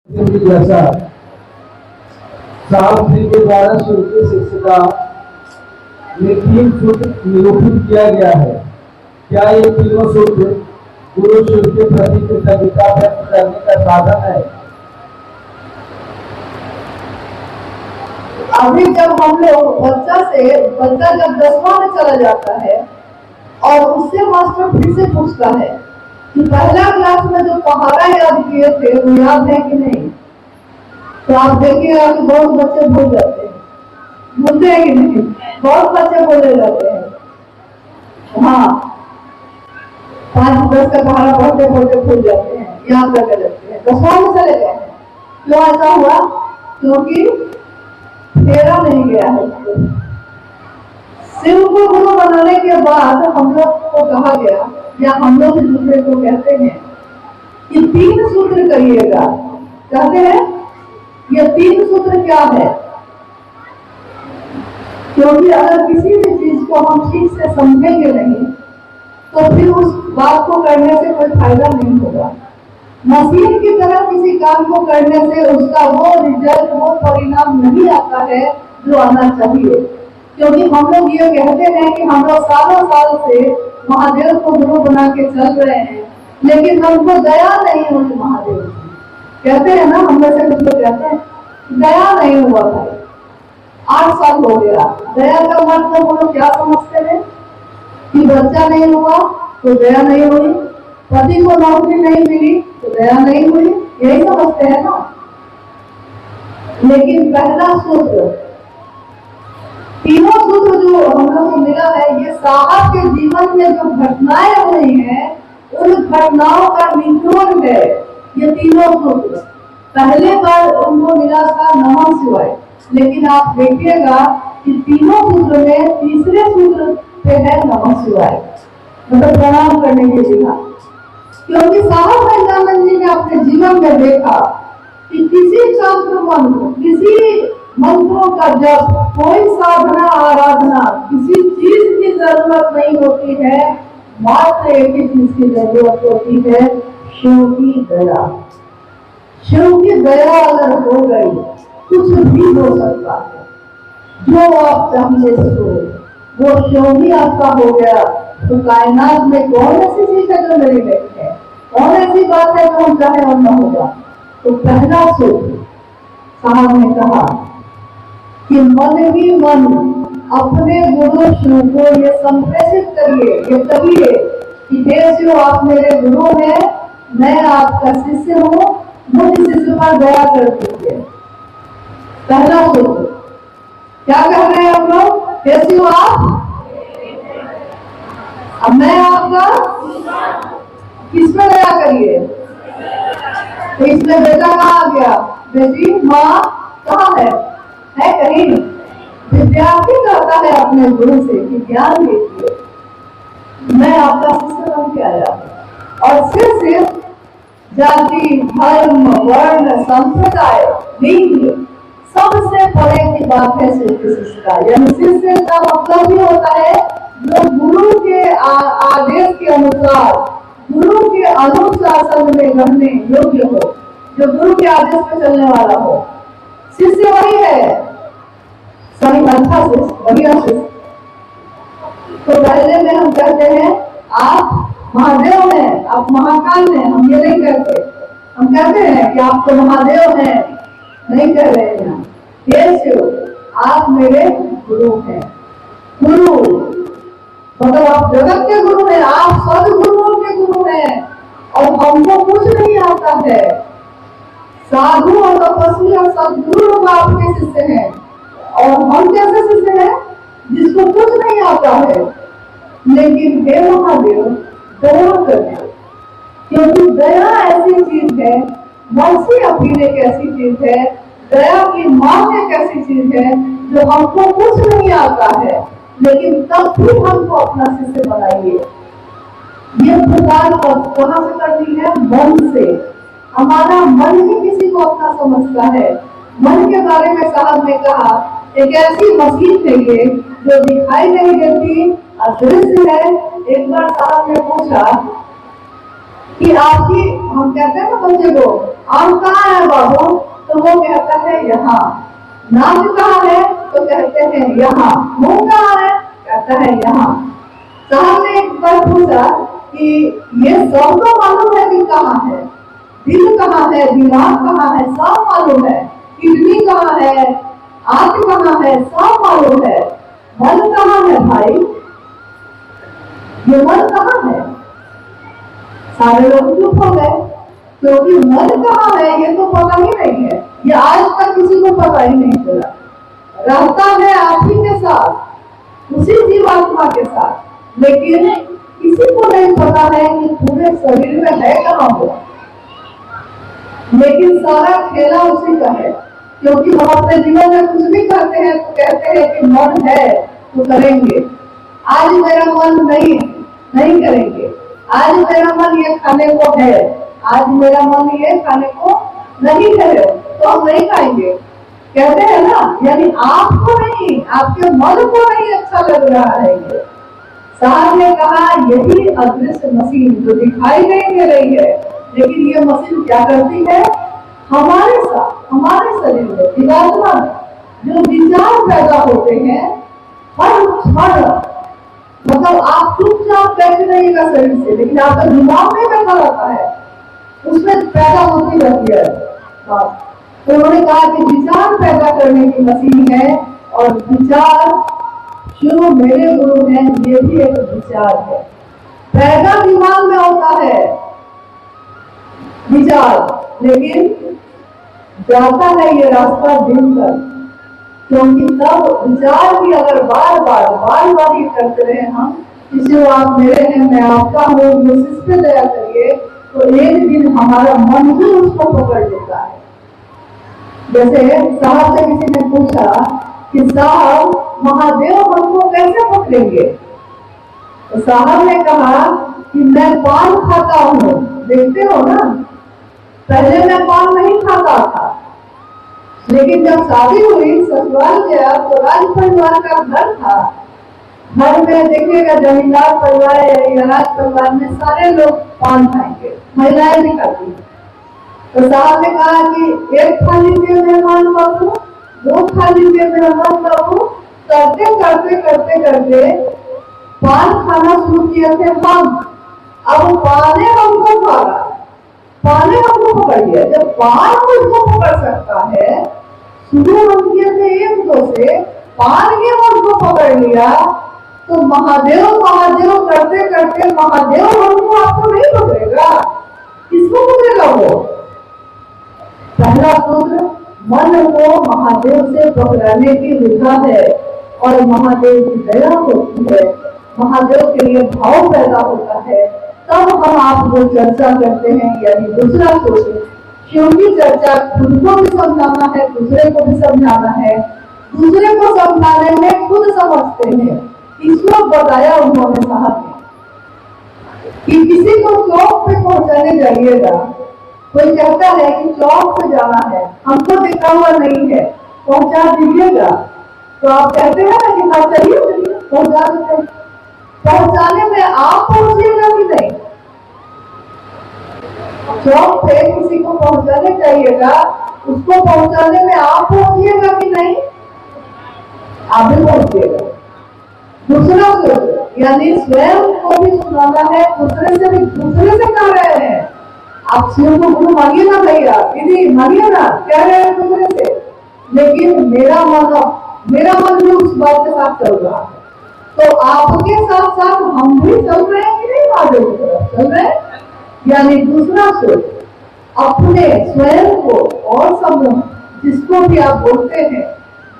जैसा साहब जी के द्वारा श्रुति शिक्षिका में 3 सूत्र निरूपित किया गया है। क्या ये तीनों सूत्र गुरु शिव के प्रति कृतज्ञता व्यक्त करने का साधन है? अभी जब हम लोग बच्चा जब 10वां में चला जाता है और उससे मास्टर फिर से पूछता है कि पहला क्लास में जो पहाड़ा याद किए थे वो याद है कि नहीं, तो आप देखिएगा कि बहुत बच्चे भूल जाते हैं। भूलते हैं कि नहीं? बहुत बच्चे बोले जाते हैं। हाँ, 5-10 का पहाड़ा पढ़ते पढ़ते भूल जाते हैं, याद करके रखते हैं। 10वां में चले गए हैं। क्यों ऐसा हुआ? क्योंकि फेरा नहीं गया है। शिव को गुरु बनाने के बाद हम लोग को कहा गया, या हम लोग एक दूसरे को कहते हैं कि 3 सूत्र करिएगा। कहते हैं ये 3 सूत्र क्या है? क्योंकि अगर किसी भी चीज को हम ठीक से समझेंगे नहीं तो फिर उस बात को करने से कोई फायदा नहीं होगा। मशीन की तरह किसी काम को करने से उसका वो रिजल्ट, वो परिणाम नहीं आता है जो आना चाहिए। क्योंकि हम लोग ये कहते हैं कि हम लोग सालों साल से महादेव को गुरु बना के चल रहे हैं, लेकिन हमको दया नहीं हुई महादेव की। कहते हैं ना, हम में से कुछ लोग कहते हैं दया नहीं हुआ भाई, 8 साल हो गया। दया का मतलब वो लोग क्या समझते हैं कि बच्चा नहीं हुआ तो दया नहीं हुई, पति को नौकरी नहीं मिली तो दया नहीं हुई, यही समझते हैं ना। लेकिन पहला सूत्र, तीनों सूत्र जो हम लोग को मिला है, ये साहब के जीवन में जो घटनाएं हुई हैं उन घटनाओं का निचोड़ है ये तीनों सूत्र। पहले बार उनको मिला था नमः शिवाय, लेकिन आप देखिएगा कि तीनों सूत्र में तीसरे सूत्र पे है नमः शिवाय, मतलब प्रणाम करने के लिए। क्योंकि साहब वैद्यानंद जी ने अपने जीवन में देखा कि किसी शास्त्र मंत्र, किसी मंत्रों का जब कोई साधना आराधना, किसी चीज की जरूरत नहीं होती है, मात्र एक ही चीज की जरूरत होती है, शिव की दया। शिव की दया अगर हो गई कुछ भी हो सकता है। जो आप चाहिए सो वो शिव भी आपका हो गया। तो कायनात में कौन ऐसी चीज है जो मेरी नहीं है? कौन ऐसी बात है जो हम चाहे और न होगा? तो पहला सूत्र साहब ने कहा कि मन ही मन अपने गुरु शिव को ये संप्रेषित करिए, ये कहिए कि हे शिव, आप मेरे गुरु हैं, मैं आपका शिष्य हूँ, मुझ शिष्य पर दया कर दीजिए। पहला सूत्र क्या कह रहे हैं हम लोग? हे शिव, आप, अब मैं आपका किस पे दया करिए? तो इसमें बेटा कहाँ आ गया? बेटी, माँ कहाँ है कहीं? विद्यार्थी कहता है अपने गुरु से कि ज्ञान दीजिए, मैं आपका शिष्य बन के आया। और शिष्य जाति, धर्म, वर्ण, संप्रदाय, लिंग सबसे परे की बात है शिष्य का। यानी शिष्य का मतलब भी होता है जो गुरु के आदेश के अनुसार, गुरु के अनुशासन में रहने योग्य हो, जो गुरु के आदेश पर चलने वाला हो। शिष्य वही है, सही अच्छा शिष्य, बढ़िया शिष्य। तो पहले में हम कहते हैं आप महादेव हैं, आप महाकाल हैं, हम ये नहीं कहते। हम कहते हैं कि आप तो महादेव हैं, नहीं कह रहे हैं। हे शिव, आप मेरे गुरु हैं। गुरु मतलब आप जगत के गुरु हैं, आप सदगुरुओं के गुरु हैं। और हमको कुछ नहीं आता है। साधु और तपस्वी और सदगुरु लोग आपके शिष्य हैं, और हम कैसे शिष्य हैं? जिसको कुछ नहीं आता है। लेकिन हे महादेव, दया कर दो, क्योंकि दया ऐसी चीज है, मर्सी अपील एक ऐसी चीज है, दया की मांग एक ऐसी चीज है जो हमको कुछ नहीं आता है, लेकिन तब भी हमको अपना शिष्य बनाइए। ये पुकार कहाँ से करनी है? मन से। हमारा मन ही किसी को अपना समझता है। मन के बारे में साहब ने कहा एक ऐसी मशीन है ये जो दिखाई नहीं देती, अदृश्य है। एक बार साहब ने पूछा कि आपकी, हम कहते हैं ना बच्चे को, आम कहाँ है बाबू? यहाँ। नाक कहाँ है तो कहते हैं यहाँ। मुंह कहाँ है कहता है यहाँ। साहब ने एक बार पूछा कि ये सब तो मालूम है कि कहाँ है, दिल कहाँ है, दिमाग कहाँ है, सब मालूम है, किडनी कहाँ है, आंख कहाँ है, सब मालूम है, मन कहाँ है भाई, ये मन कहाँ है? सारे लोग चुप हो गए क्योंकि मन कहाँ है ये तो पता ही नहीं है। ये आज तक किसी को पता ही नहीं चला। रहता है आप ही के साथ, उसी जीवात्मा के साथ, लेकिन किसी को नहीं पता है कि पूरे शरीर में है कहाँ वो। लेकिन सारा खेला उसी का है, क्योंकि हम अपने जीवन में कुछ भी करते हैं तो कहते हैं कि मन है तो करेंगे। आज मेरा मन नहीं करेंगे। आज मेरा मन ये खाने को है, आज मेरा मन ये खाने को नहीं है तो हम नहीं खाएंगे, कहते हैं ना। यानी आपको नहीं, आपके मन को नहीं अच्छा लग रहा है ये। साहब ने कहा यही अदृश्य मशीन जो दिखाई नहीं दे रही है, लेकिन ये मशीन क्या करती है, हमारे साथ, हमारे शरीर में, जीवात्मा में जो विचार पैदा होते हैं हर क्षण, मतलब आप चुपचाप बैठे रहिएगा शरीर से, लेकिन आपका दिमाग में बैठा रहता है, उसमें पैदा होती रहती है बात। तो उन्होंने कहा कि विचार पैदा करने की मशीन है, और विचार जो मेरे गुरु हैं ये भी एक विचार है। पैदा दिमाग में होता है विचार, लेकिन जाता है ये रास्ता दिल तक, क्योंकि तब विचार भी अगर बार बार ये करते रहे हम, किसी आप मेरे हैं मैं आपका हूँ, मुझ पे दया करिए, तो एक दिन हमारा मन ही उसको पकड़ लेता है। जैसे साहब से किसी ने पूछा कि साहब महादेव हमको कैसे पकड़ेंगे, तो साहब ने कहा कि मैं पान खाता हूँ, देखते हो ना, पहले मैं पान नहीं खाता था, लेकिन जब शादी हुई ससुराल गया तो राज परिवार का घर था। घर में देखिएगा जमींदार परिवार या राज परिवार में सारे लोग पान खाएंगे, महिलाएं भी खाती हैं। तो साहब ने कहा कि एक थाली से मेहमान बाबू, दो थाली से मेहमान बाबू, करते करते पान खाना शुरू किए थे हम। अब पाने हमको भागा, पाने हमको पकड़ लिया। जब पान मुझको पकड़ सकता है, शुरू हम किए थे एक दो से, पान के मुझको पकड़ लिया, तो महादेव महादेव करते करते महादेव हमको आपको नहीं पकड़ेगा, किसको पकड़ेगा वो? पहला सूत्र मन को महादेव से पकड़ाने की विधा है, और महादेव की दया होती है, महादेव के लिए भाव पैदा होता है, तब हम आपको चर्चा करते हैं। यानी दूसरा सोचें, क्योंकि चर्चा खुद को भी समझाना है, दूसरे को भी समझाना है, दूसरे को समझाने में खुद समझते हैं। इसको बताया उन्होंने साहब ने कि किसी को चौक पे पहुंचाने जाइएगा, कोई कहता है कि चौक पे जाना है, हमको देखा हुआ नहीं है, पहुंचा दीजिएगा, तो आप कहते हैं ना कि हाँ चलिए पहुंचा देते हैं। पहुंचाने में आप पहुंचिएगा कि नहीं? चौक पे किसी को पहुंचाने जाइएगा, उसको पहुंचाने में आप पहुंचिएगा कि नहीं? आप भी पहुंचिएगा। दूसरा सोच, यानी स्वयं को भी सुनाना है, दूसरे से कह रहे हैं आप शिव को गुरु मानिए ना भैया, दीदी मानिए ना, कह रहे हैं दूसरे से, लेकिन मेरा मन भी उस बात के साथ चल रहा है। तो आपके साथ साथ हम भी चल रहे हैं कि नहीं? महादेव की तरफ चल रहे हैं। यानी दूसरा सोच, अपने स्वयं को और समूह जिसको भी आप बोलते हैं,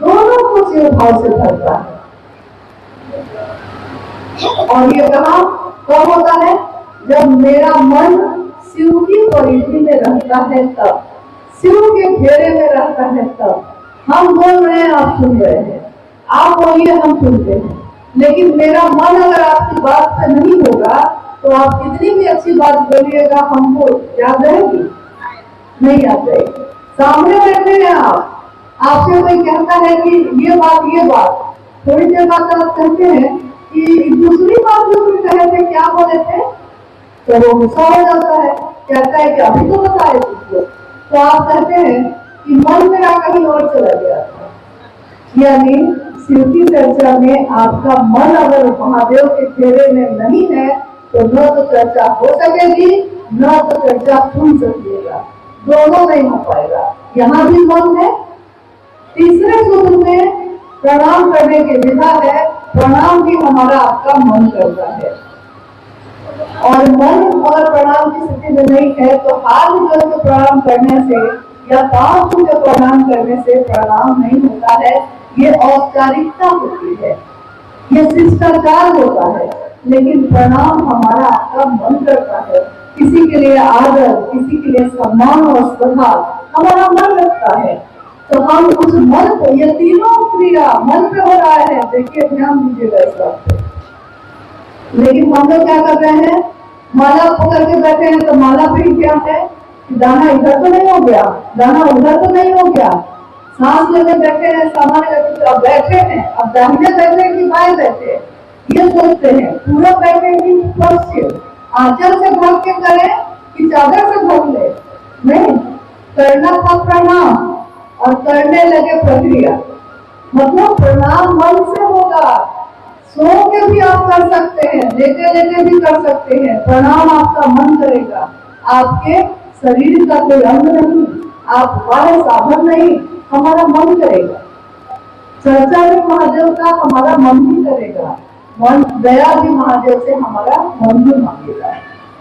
दोनों को शिव भाव से भरता है। और ये कहाँ कब होता है? जब मेरा मन शिव की परिधि में रहता है, तब शिव के घेरे में रहता है, तब हम बोल रहे हैं आप सुन रहे हैं, आप बोलिए हम सुनते हैं। लेकिन मेरा मन अगर आपकी बात पे नहीं होगा तो आप कितनी भी अच्छी बात बोलिएगा, हमको याद रहेगी? नहीं याद रहेगी। सामने बैठे हैं आप, आपसे कोई कहता है कि ये बात, थोड़ी देर बाद आप कहते हैं कि दूसरी बात जो कोई कहे थे, क्या बोले थे, तो वो गुस्सा हो जाता है, कहता है कि अभी तो बताए तुझको। तो आप कहते हैं कि मन मेरा कहीं और चला गया था। यानी शिव की चर्चा में आपका मन अगर महादेव के घेरे में नहीं है तो न तो चर्चा हो सकेगी, न तो चर्चा सुन सकिएगा, दोनों नहीं हो पाएगा। यहाँ भी मन है। तीसरे सूत्र में प्रणाम करने की विधा है, प्रणाम भी हमारा आपका मन करता है। और मन अगर प्रणाम की स्थिति में नहीं है तो हाथ जोड़ के प्रणाम करने से या पांव छू के प्रणाम करने से प्रणाम नहीं होता है। ये औपचारिकता होती है, ये शिष्टाचार होता है। लेकिन प्रणाम हमारा आपका मन करता है। किसी के लिए आदर, किसी के लिए सम्मान और श्रद्धा हमारा मन रखता है। तो हम उस मन को, ये तीनों क्रिया मन पे हो रहा है, देखिए ध्यान दीजिएगा इस बात पे। लेकिन हम लोग क्या कर रहे हैं, माला पकड़ के बैठे हैं तो माला पे क्या है, दाना इधर तो नहीं हो गया, दाना उधर तो नहीं हो गया। सांस लेने बैठे हैं, सामान्य अब बैठे हैं, अब दाहिने बैठे कि बाएं बैठे, ये सोचते हैं। पूरा बैठे कि पश्चिम, आंचल से ढक के करें कि चादर से ढक ले, नहीं, करना था प्रणाम और करने लगे प्रक्रिया। मतलब प्रणाम मन से होगा। सो के भी आप कर सकते हैं, लेटे लेटे भी कर सकते हैं। प्रणाम आपका मन करेगा, आपके शरीर का कोई अंग नहीं, आप हमारे साधन नहीं, हमारा मन करेगा। चर्चा भी महादेव का हमारा मन भी करेगा, मन दया भी महादेव से हमारा मन भी मांगेगा।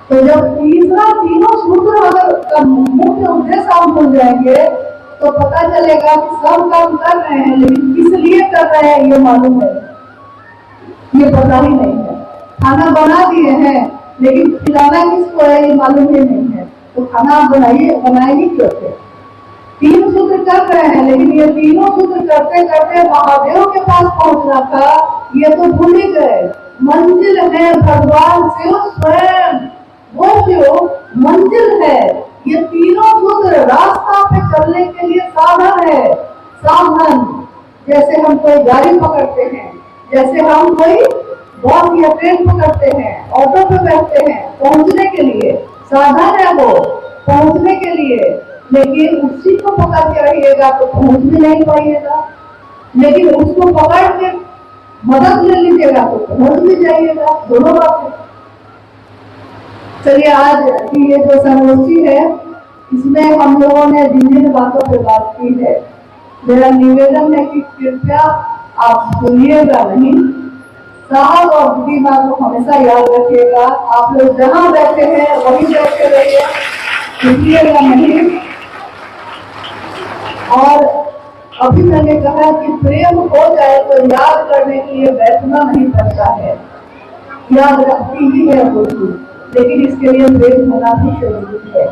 तो जब तीसरा तीनों सूत्र अगर मुख्य उद्देश्य हम भूल जाएंगे तो पता चलेगा कि सब काम कर रहे हैं, लेकिन किस लिए कर रहे हैं ये मालूम है, ये पता ही नहीं है। खाना बना दिए हैं लेकिन खिलाना किसको है ये मालूम ही नहीं है। तो खाना बनाएगी क्यों थे? तीन सूत्र कर रहे हैं, लेकिन ये तीनों सूत्र करते करते महादेव के पास पहुंचना था, ये तो भूल ही गए। मंजिल है भगवान शिव स्वयं, वो शिव मंजिल है। ये तीनों सूत्र रास्ता पे चलने के लिए साधन है। साधन जैसे हम कोई गाड़ी पकड़ते हैं, जैसे हम कोई बस या ट्रेन पकड़ते हैं, ऑटो पे बैठते हैं पहुंचने के लिए, साधन है वो पहुंचने के लिए। लेकिन उसी को पकड़ के रहिएगा तो पहुंच भी नहीं पाइएगा, लेकिन उसको पकड़ के मदद ले लीजिएगा तो पहुंच भी जाइएगा। दोनों बातें। चलिए, आज की ये जो संगोष्ठी है इसमें हम लोगों ने जिन जिन बातों पे बात की है, मेरा निवेदन है कि कृपया आप भूलिएगा नहीं। साहब और दीदी माँ को हमेशा याद रखिएगा। आप लोग जहाँ बैठे हैं वहीं बैठे रहिए, भूलिएगा नहीं। और अभी मैंने कहा कि प्रेम हो जाए तो याद करने के लिए बैठना नहीं पड़ता है, याद रखती ही है वो चीज, लेकिन इसके लिए प्रेम होना भी जरूरी है।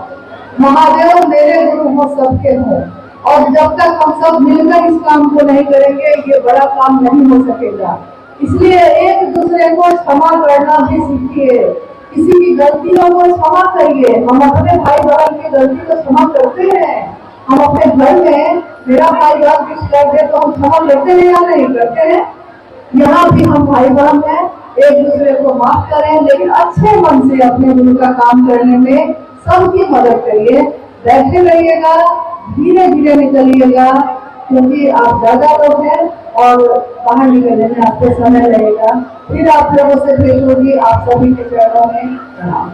महादेव मेरे गुरु हो, सबके हो, और जब तक हम सब मिलकर इस काम को नहीं करेंगे ये बड़ा काम नहीं हो सकेगा। इसलिए एक दूसरे को क्षमा करना भी सीखिए, किसी की गलतियों को क्षमा करिए। हम अपने भाई बहन की गलती को क्षमा करते हैं, हम अपने घर में मेरा भाई बहन कुछ कर दे तो हम क्षमा लेते हैं या नहीं करते हैं। यहाँ भी हम भाई बहन हैं, एक दूसरे को माफ करें, लेकिन अच्छे मन से अपने गुरु का काम करने में सबकी मदद करिए। बैठे रहिएगा, धीरे धीरे निकलिएगा, क्योंकि आप ज्यादा लोग हैं और बाहर निकलने में आपको समय लगेगा। फिर आप लोगों से भेंट होगी। आप सभी के चरणों में प्रणाम।